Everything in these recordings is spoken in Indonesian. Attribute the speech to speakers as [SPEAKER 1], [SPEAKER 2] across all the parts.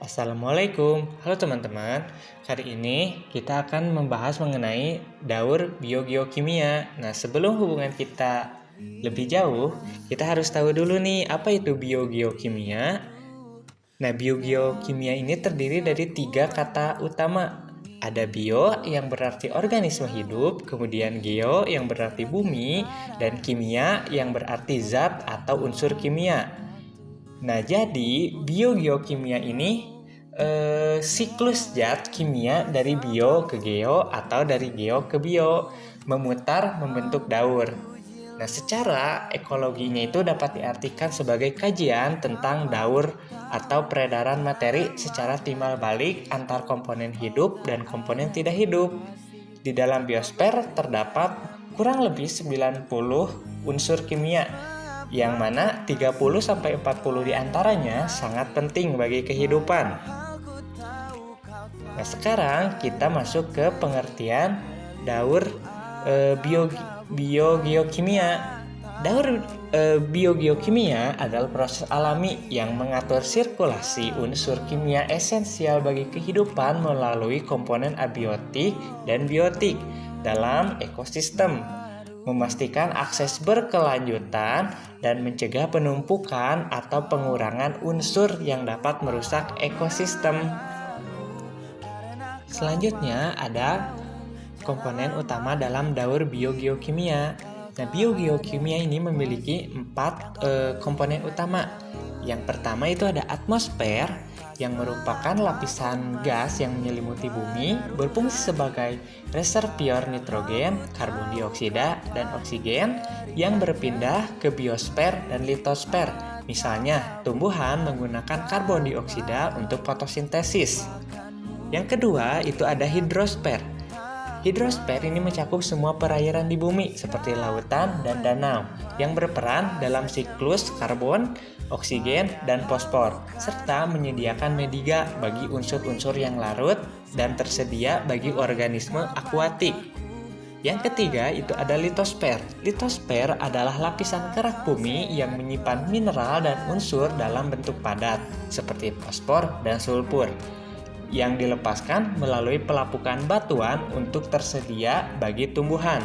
[SPEAKER 1] Assalamualaikum, halo teman-teman. Kali ini kita akan membahas mengenai daur biogeokimia. Nah, sebelum hubungan kita lebih jauh, kita harus tahu dulu nih apa itu biogeokimia. Nah, biogeokimia ini terdiri dari 3 kata utama. Ada bio yang berarti organisme hidup, kemudian geo yang berarti bumi, dan kimia yang berarti zat atau unsur kimia. Nah, jadi biogeokimia ini siklus zat kimia dari bio ke geo atau dari geo ke bio, memutar membentuk daur. Nah, secara ekologinya itu dapat diartikan sebagai kajian tentang daur atau peredaran materi secara timbal balik antar komponen hidup dan komponen tidak hidup. Di dalam biosfer terdapat kurang lebih 90 unsur kimia, yang mana 30-40 diantaranya sangat penting bagi kehidupan. Nah, sekarang kita masuk ke pengertian daur biogeokimia. Daur biogeokimia adalah proses alami yang mengatur sirkulasi unsur kimia esensial bagi kehidupan melalui komponen abiotik dan biotik dalam ekosistem, memastikan akses berkelanjutan dan mencegah penumpukan atau pengurangan unsur yang dapat merusak ekosistem. Selanjutnya ada komponen utama dalam daur biogeokimia. Nah, biogeokimia ini memiliki 4 komponen utama. Yang pertama itu ada atmosfer, yang merupakan lapisan gas yang menyelimuti bumi, berfungsi sebagai reservoir nitrogen, karbon dioksida, dan oksigen yang berpindah ke biosfer dan litosfer. Misalnya, tumbuhan menggunakan karbon dioksida untuk fotosintesis. Yang kedua itu ada hidrosfer. Hidrosfer ini mencakup semua perairan di bumi seperti lautan dan danau yang berperan dalam siklus karbon, oksigen, dan fosfor, serta menyediakan media bagi unsur-unsur yang larut dan tersedia bagi organisme akuatik. Yang ketiga itu ada litosfer. Litosfer adalah lapisan kerak bumi yang menyimpan mineral dan unsur dalam bentuk padat seperti fosfor dan sulfur, yang dilepaskan melalui pelapukan batuan untuk tersedia bagi tumbuhan.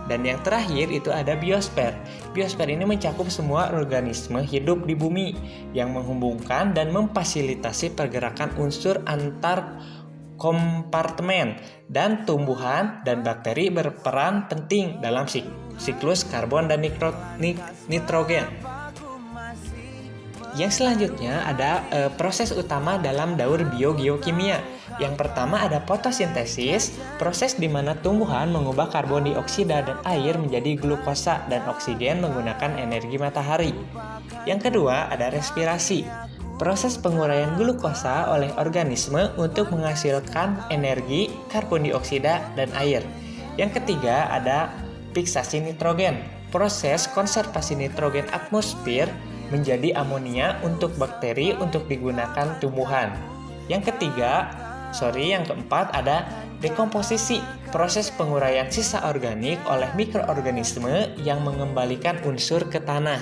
[SPEAKER 1] Dan yang terakhir itu ada biosfer. Biosfer ini mencakup semua organisme hidup di bumi yang menghubungkan dan memfasilitasi pergerakan unsur antar kompartemen, dan tumbuhan dan bakteri berperan penting dalam siklus karbon dan nitrogen. Yang selanjutnya ada proses utama dalam daur biogeokimia. Yang pertama ada fotosintesis, proses di mana tumbuhan mengubah karbon dioksida dan air menjadi glukosa dan oksigen menggunakan energi matahari. Yang kedua ada respirasi, proses penguraian glukosa oleh organisme untuk menghasilkan energi karbon dioksida dan air. Yang ketiga ada fiksasi nitrogen, proses konservasi nitrogen atmosfer menjadi amonia untuk bakteri untuk digunakan tumbuhan. Yang keempat ada dekomposisi, proses penguraian sisa organik oleh mikroorganisme yang mengembalikan unsur ke tanah.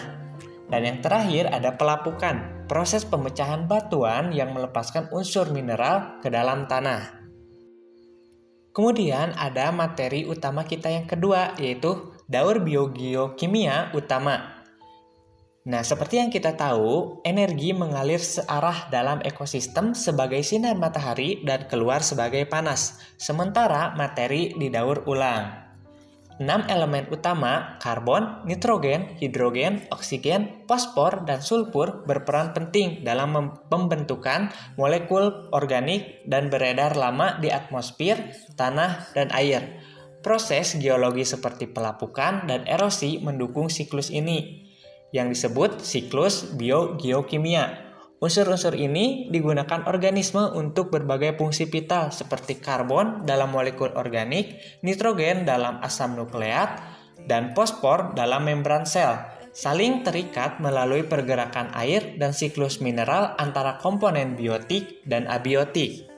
[SPEAKER 1] Dan yang terakhir ada pelapukan, proses pemecahan batuan yang melepaskan unsur mineral ke dalam tanah. Kemudian ada materi utama kita yang kedua, yaitu daur biogeokimia utama. Nah, seperti yang kita tahu, energi mengalir searah dalam ekosistem sebagai sinar matahari dan keluar sebagai panas, sementara materi didaur ulang. 6 elemen utama, karbon, nitrogen, hidrogen, oksigen, fosfor, dan sulfur berperan penting dalam pembentukan molekul organik dan beredar lama di atmosfer, tanah, dan air. Proses geologi seperti pelapukan dan erosi mendukung siklus ini, yang disebut siklus biogeokimia. Unsur-unsur ini digunakan organisme untuk berbagai fungsi vital seperti karbon dalam molekul organik, nitrogen dalam asam nukleat, dan fosfor dalam membran sel, saling terikat melalui pergerakan air dan siklus mineral antara komponen biotik dan abiotik.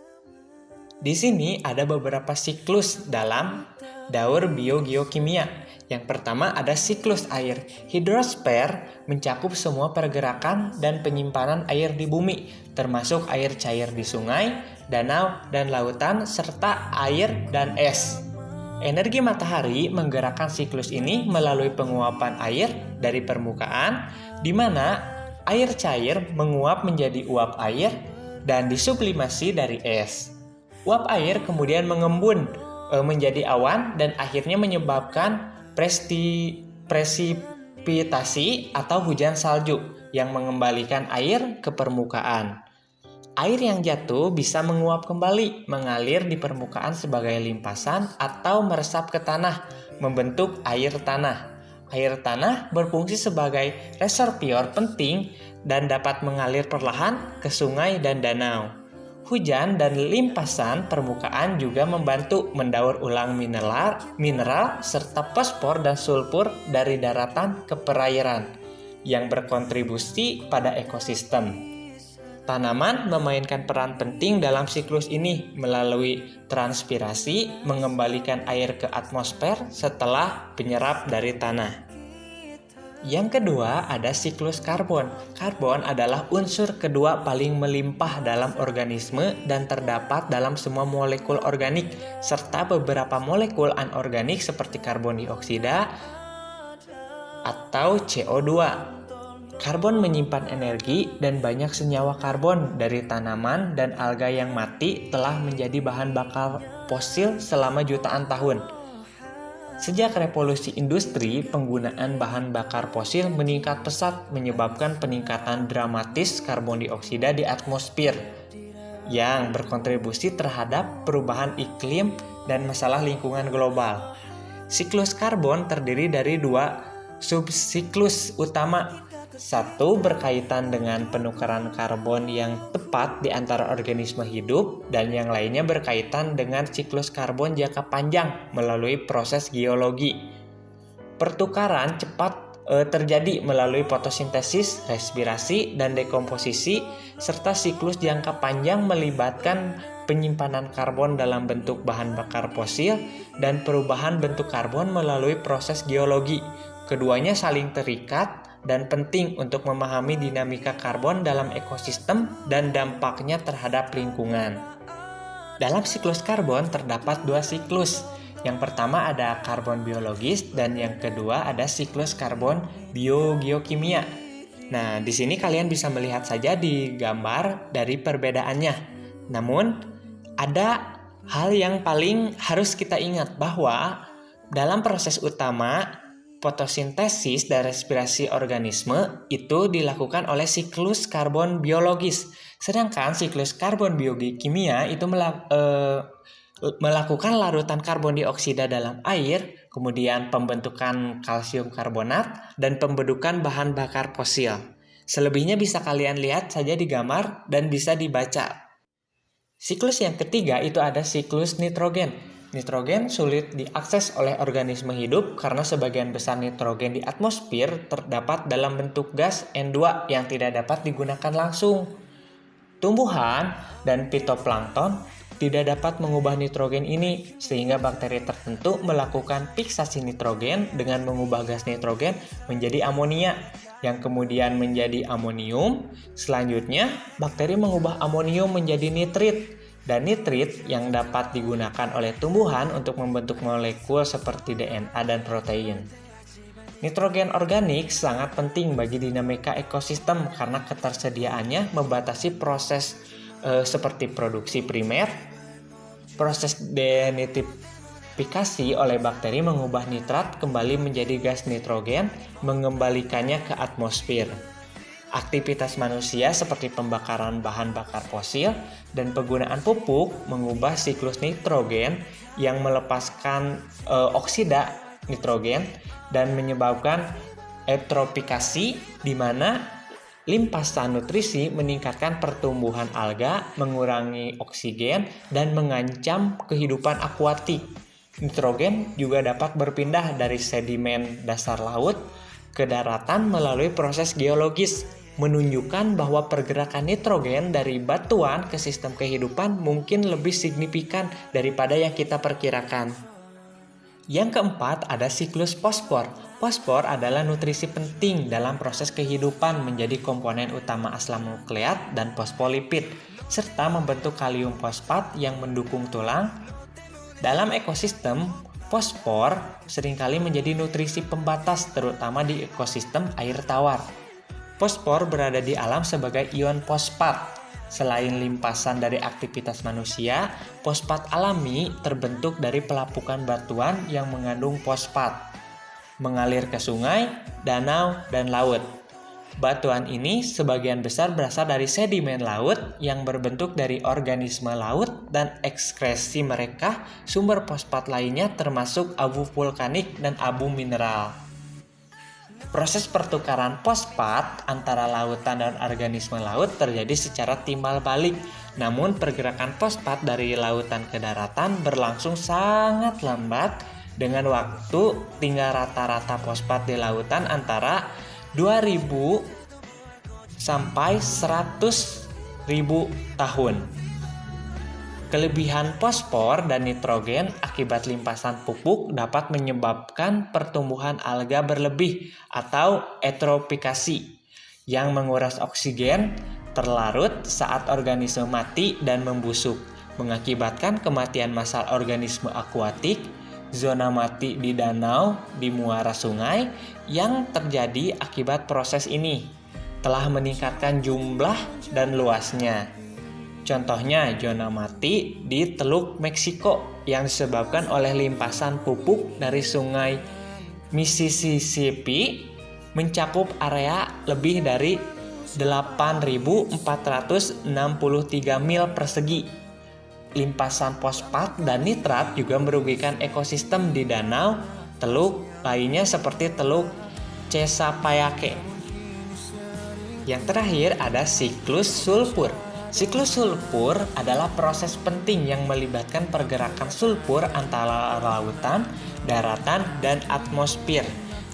[SPEAKER 1] Di sini ada beberapa siklus dalam daur biogeokimia. Yang pertama ada siklus air. Hidrosfer mencakup semua pergerakan dan penyimpanan air di bumi, termasuk air cair di sungai, danau, dan lautan, serta air dan es. Energi matahari menggerakkan siklus ini melalui penguapan air dari permukaan, di mana air cair menguap menjadi uap air dan disublimasi dari es. Uap air kemudian mengembun menjadi awan dan akhirnya menyebabkan presipitasi atau hujan salju yang mengembalikan air ke permukaan. Air yang jatuh bisa menguap kembali, mengalir di permukaan sebagai limpasan atau meresap ke tanah, membentuk air tanah. Air tanah berfungsi sebagai reservoir penting dan dapat mengalir perlahan ke sungai dan danau. Hujan dan limpasan permukaan juga membantu mendaur ulang mineral serta fosfor dan sulfur dari daratan ke perairan yang berkontribusi pada ekosistem. Tanaman memainkan peran penting dalam siklus ini melalui transpirasi mengembalikan air ke atmosfer setelah penyerap dari tanah. Yang kedua ada siklus karbon. Karbon adalah unsur kedua paling melimpah dalam organisme dan terdapat dalam semua molekul organik serta beberapa molekul anorganik seperti karbon dioksida atau CO2. Karbon menyimpan energi dan banyak senyawa karbon dari tanaman dan alga yang mati telah menjadi bahan bakar fosil selama jutaan tahun. Sejak revolusi industri, penggunaan bahan bakar fosil meningkat pesat menyebabkan peningkatan dramatis karbon dioksida di atmosfer yang berkontribusi terhadap perubahan iklim dan masalah lingkungan global. Siklus karbon terdiri dari dua subsiklus utama. Satu berkaitan dengan penukaran karbon yang tepat di antara organisme hidup dan yang lainnya berkaitan dengan siklus karbon jangka panjang melalui proses geologi. Pertukaran cepat terjadi melalui fotosintesis, respirasi, dan dekomposisi, serta siklus jangka panjang melibatkan penyimpanan karbon dalam bentuk bahan bakar fosil dan perubahan bentuk karbon melalui proses geologi. Keduanya saling terikat dan penting untuk memahami dinamika karbon dalam ekosistem dan dampaknya terhadap lingkungan. Dalam siklus karbon terdapat dua siklus. Yang pertama ada karbon biologis dan yang kedua ada siklus karbon biogeokimia. Nah, di sini kalian bisa melihat saja di gambar dari perbedaannya. Namun, ada hal yang paling harus kita ingat bahwa dalam proses utama fotosintesis dan respirasi organisme itu dilakukan oleh siklus karbon biologis. Sedangkan siklus karbon biogeokimia itu melakukan larutan karbon dioksida dalam air, kemudian pembentukan kalsium karbonat, dan pembentukan bahan bakar fosil. Selebihnya bisa kalian lihat saja di gambar dan bisa dibaca. Siklus yang ketiga itu ada siklus nitrogen. Nitrogen sulit diakses oleh organisme hidup karena sebagian besar nitrogen di atmosfer terdapat dalam bentuk gas N2 yang tidak dapat digunakan langsung. Tumbuhan dan fitoplankton tidak dapat mengubah nitrogen ini, sehingga bakteri tertentu melakukan fiksasi nitrogen dengan mengubah gas nitrogen menjadi amonia, yang kemudian menjadi amonium. Selanjutnya, bakteri mengubah amonium menjadi nitrit, dan nitrit yang dapat digunakan oleh tumbuhan untuk membentuk molekul seperti DNA dan protein. Nitrogen organik sangat penting bagi dinamika ekosistem karena ketersediaannya membatasi proses seperti produksi primer. Proses denitrifikasi oleh bakteri mengubah nitrat kembali menjadi gas nitrogen, mengembalikannya ke atmosfer. Aktivitas manusia seperti pembakaran bahan bakar fosil dan penggunaan pupuk mengubah siklus nitrogen yang melepaskan oksida nitrogen dan menyebabkan eutrofikasi, di mana limpasan nutrisi meningkatkan pertumbuhan alga, mengurangi oksigen, dan mengancam kehidupan akuatik. Nitrogen juga dapat berpindah dari sedimen dasar laut ke daratan melalui proses geologis. menunjukkan bahwa pergerakan nitrogen dari batuan ke sistem kehidupan mungkin lebih signifikan daripada yang kita perkirakan. Yang keempat ada siklus fosfor. Fosfor adalah nutrisi penting dalam proses kehidupan menjadi komponen utama asam nukleat dan fosfolipid, serta membentuk kalium fosfat yang mendukung tulang. Dalam ekosistem, fosfor seringkali menjadi nutrisi pembatas terutama di ekosistem air tawar. Fosfor berada di alam sebagai ion fosfat. Selain limpasan dari aktivitas manusia, fosfat alami terbentuk dari pelapukan batuan yang mengandung fosfat, mengalir ke sungai, danau, dan laut. Batuan ini sebagian besar berasal dari sedimen laut yang berbentuk dari organisme laut dan ekskresi mereka sumber fosfat lainnya termasuk abu vulkanik dan abu mineral. Proses pertukaran fosfat antara lautan dan organisme laut terjadi secara timbal balik. Namun pergerakan fosfat dari lautan ke daratan berlangsung sangat lambat dengan waktu tinggal rata-rata fosfat di lautan antara 2000 sampai 100.000 tahun. Kelebihan fosfor dan nitrogen akibat limpasan pupuk dapat menyebabkan pertumbuhan alga berlebih atau eutrofikasi yang menguras oksigen terlarut saat organisme mati dan membusuk, mengakibatkan kematian massal organisme akuatik, zona mati di danau, di muara sungai yang terjadi akibat proses ini telah meningkatkan jumlah dan luasnya. Contohnya zona mati di Teluk Meksiko yang disebabkan oleh limpasan pupuk dari sungai Mississippi mencakup area lebih dari 8.463 mil persegi. Limpasan fosfat dan nitrat juga merugikan ekosistem di danau, teluk lainnya seperti Teluk Chesapeake. Yang terakhir ada siklus sulfur. Siklus sulfur adalah proses penting yang melibatkan pergerakan sulfur antara lautan, daratan, dan atmosfer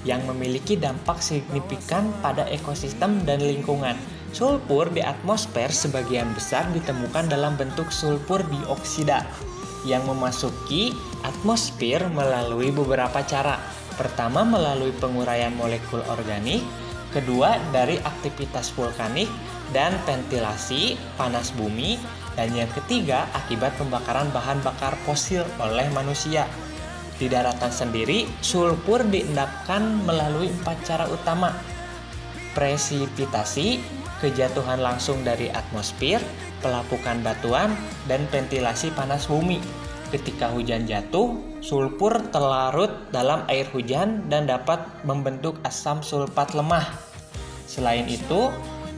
[SPEAKER 1] yang memiliki dampak signifikan pada ekosistem dan lingkungan. Sulfur di atmosfer sebagian besar ditemukan dalam bentuk sulfur dioksida yang memasuki atmosfer melalui beberapa cara. Pertama, melalui penguraian molekul organik, kedua dari aktivitas vulkanik dan ventilasi panas bumi, dan yang ketiga akibat pembakaran bahan bakar fosil oleh manusia. Di daratan sendiri, sulfur diendapkan melalui 4 cara utama: presipitasi, kejatuhan langsung dari atmosfer, pelapukan batuan, dan ventilasi panas bumi. Ketika hujan jatuh, sulfur terlarut dalam air hujan dan dapat membentuk asam sulfat lemah. Selain itu,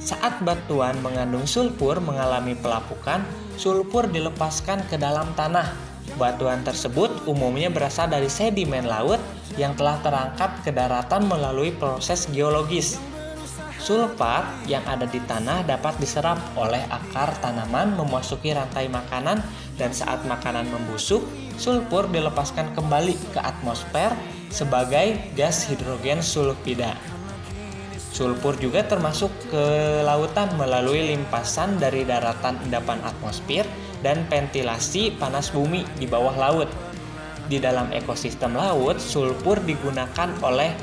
[SPEAKER 1] saat batuan mengandung sulfur mengalami pelapukan, sulfur dilepaskan ke dalam tanah. Batuan tersebut umumnya berasal dari sedimen laut yang telah terangkat ke daratan melalui proses geologis. Sulfat yang ada di tanah dapat diserap oleh akar tanaman memasuki rantai makanan, dan saat makanan membusuk, sulfur dilepaskan kembali ke atmosfer sebagai gas hidrogen sulfida. Sulfur juga termasuk ke lautan melalui limpasan dari daratan endapan atmosfer dan ventilasi panas bumi di bawah laut. Di dalam ekosistem laut, sulfur digunakan oleh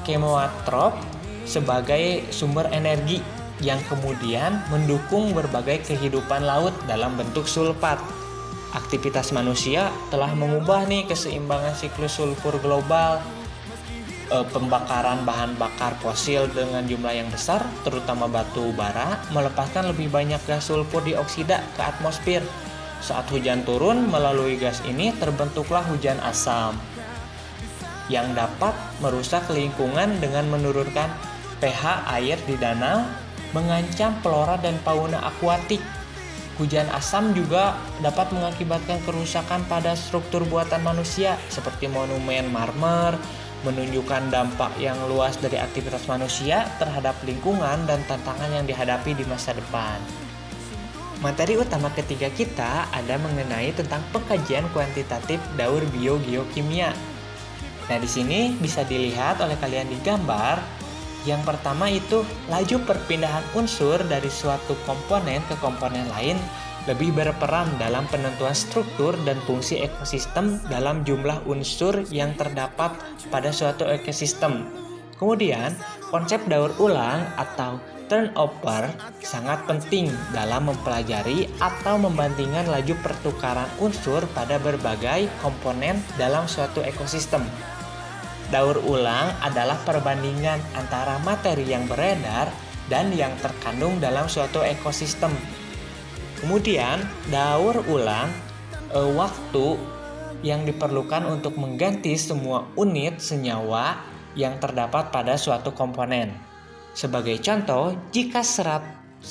[SPEAKER 1] kemoatrop sebagai sumber energi yang kemudian mendukung berbagai kehidupan laut dalam bentuk sulfat. Aktivitas manusia telah mengubah keseimbangan siklus sulfur global. Pembakaran bahan bakar fosil dengan jumlah yang besar, terutama batu bara, melepaskan lebih banyak gas sulfur dioksida ke atmosfer. Saat hujan turun, melalui gas ini terbentuklah hujan asam yang dapat merusak lingkungan dengan menurunkan pH air di danau, mengancam flora dan fauna akuatik. Hujan asam juga dapat mengakibatkan kerusakan pada struktur buatan manusia seperti monumen marmer, menunjukkan dampak yang luas dari aktivitas manusia terhadap lingkungan dan tantangan yang dihadapi di masa depan. Materi utama ketiga kita ada mengenai tentang pengkajian kuantitatif daur biogeokimia. Nah, di sini bisa dilihat oleh kalian di gambar Yang pertama itu laju perpindahan unsur dari suatu komponen ke komponen lain lebih berperan dalam penentuan struktur dan fungsi ekosistem dalam jumlah unsur yang terdapat pada suatu ekosistem. Kemudian, konsep daur ulang atau turnover sangat penting dalam mempelajari atau membandingkan laju pertukaran unsur pada berbagai komponen dalam suatu ekosistem. Daur ulang adalah perbandingan antara materi yang beredar dan yang terkandung dalam suatu ekosistem. Kemudian, daur ulang waktu yang diperlukan untuk mengganti semua unit senyawa yang terdapat pada suatu komponen. Sebagai contoh, jika 1000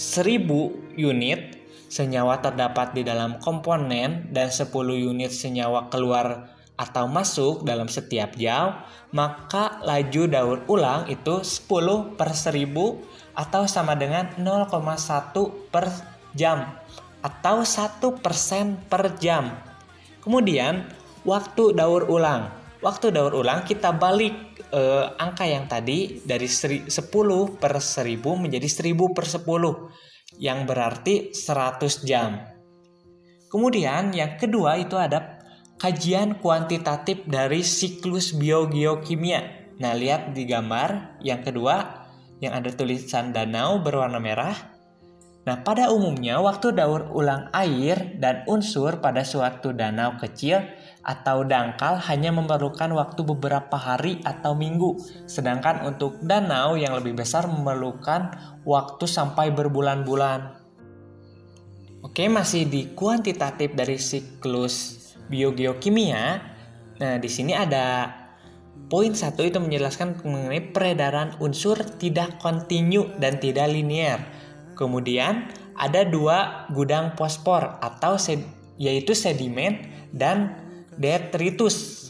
[SPEAKER 1] unit senyawa terdapat di dalam komponen dan 10 unit senyawa keluar atau masuk dalam setiap jam, maka laju daur ulang itu 10 per 1000 atau sama dengan 0,1 per jam atau 1% per jam. Kemudian waktu daur ulang. Waktu daur ulang kita balik angka yang tadi dari 10 per 1000 menjadi 1000 per 10 yang berarti 100 jam. Kemudian yang kedua itu ada kajian kuantitatif dari siklus biogeokimia. Nah, lihat di gambar yang kedua yang ada tulisan danau berwarna merah. Nah, pada umumnya waktu daur ulang air dan unsur pada suatu danau kecil atau dangkal hanya memerlukan waktu beberapa hari atau minggu. Sedangkan untuk danau yang lebih besar memerlukan waktu sampai berbulan-bulan. Oke, masih di kuantitatif dari siklus biogeokimia. Nah, di sini ada poin 1 itu menjelaskan mengenai peredaran unsur tidak kontinu dan tidak linear. Kemudian ada 2 gudang fosfor atau yaitu sedimen dan detritus.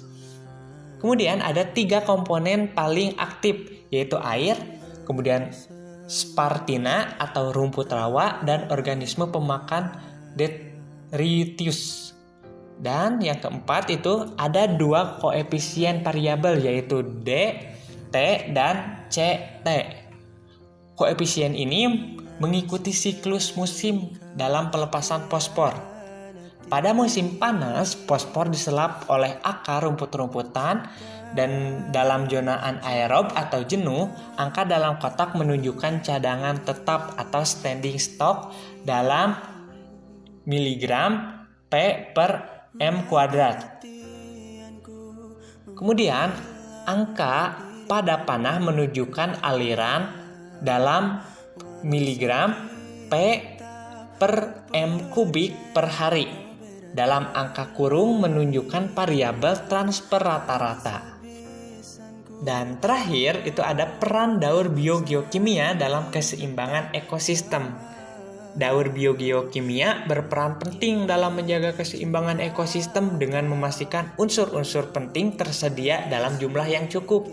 [SPEAKER 1] Kemudian ada 3 komponen paling aktif yaitu air, kemudian spartina atau rumput rawa dan organisme pemakan detritus. Dan yang keempat itu ada 2 koefisien variabel yaitu D, T, dan CT. Koefisien ini mengikuti siklus musim dalam pelepasan fosfor. Pada musim panas, fosfor diserap oleh akar rumput-rumputan dan dalam zona anaerob atau jenuh, angka dalam kotak menunjukkan cadangan tetap atau standing stock dalam miligram P per M kuadrat. Kemudian, angka pada panah menunjukkan aliran dalam miligram P per M kubik per hari. Dalam angka kurung menunjukkan variabel transfer rata-rata. Dan terakhir itu ada peran daur biogeokimia dalam keseimbangan ekosistem. Daur biogeokimia berperan penting dalam menjaga keseimbangan ekosistem dengan memastikan unsur-unsur penting tersedia dalam jumlah yang cukup.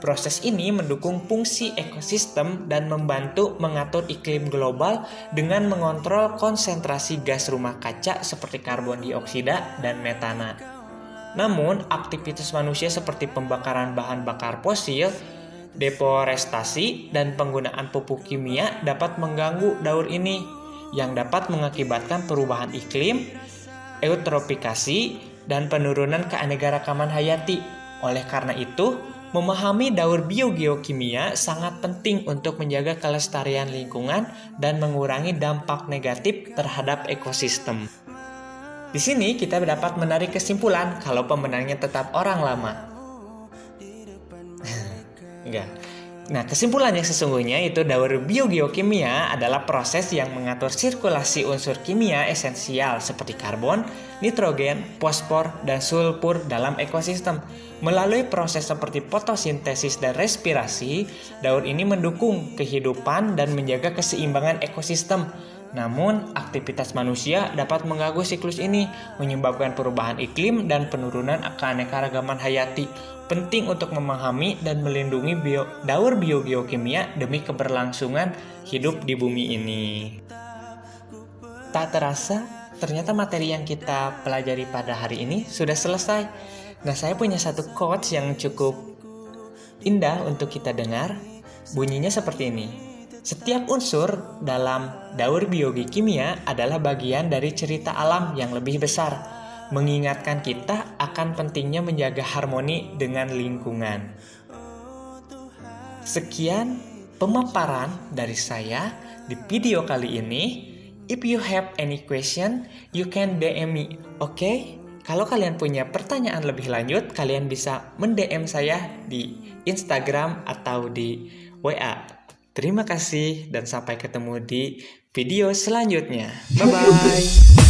[SPEAKER 1] Proses ini mendukung fungsi ekosistem dan membantu mengatur iklim global dengan mengontrol konsentrasi gas rumah kaca seperti karbon dioksida dan metana. Namun, aktivitas manusia seperti pembakaran bahan bakar fosil, deforestasi, dan penggunaan pupuk kimia dapat mengganggu daur ini, yang dapat mengakibatkan perubahan iklim, eutrofikasi, dan penurunan keanekaragaman hayati. Oleh karena itu, memahami daur biogeokimia sangat penting untuk menjaga kelestarian lingkungan dan mengurangi dampak negatif terhadap ekosistem. Di sini kita dapat menarik kesimpulan kalau pemenangnya tetap orang lama. Enggak. Nah, kesimpulan yang sesungguhnya itu daur biogeokimia adalah proses yang mengatur sirkulasi unsur kimia esensial seperti karbon, nitrogen, fosfor, dan sulfur dalam ekosistem. Melalui proses seperti fotosintesis dan respirasi, daur ini mendukung kehidupan dan menjaga keseimbangan ekosistem. Namun, aktivitas manusia dapat mengganggu siklus ini, menyebabkan perubahan iklim dan penurunan keanekaragaman hayati. Penting untuk memahami dan melindungi daur biogeokimia demi keberlangsungan hidup di bumi ini. Tak terasa, ternyata materi yang kita pelajari pada hari ini sudah selesai. Nah, saya punya satu quotes yang cukup indah untuk kita dengar. Bunyinya seperti ini. Setiap unsur dalam daur biologi kimia adalah bagian dari cerita alam yang lebih besar, mengingatkan kita akan pentingnya menjaga harmoni dengan lingkungan. Sekian pemaparan dari saya di video kali ini. If you have any question, you can DM me, oke? Kalau kalian punya pertanyaan lebih lanjut, kalian bisa men-DM saya di Instagram atau di WA. Terima kasih dan sampai ketemu di video selanjutnya. Bye-bye.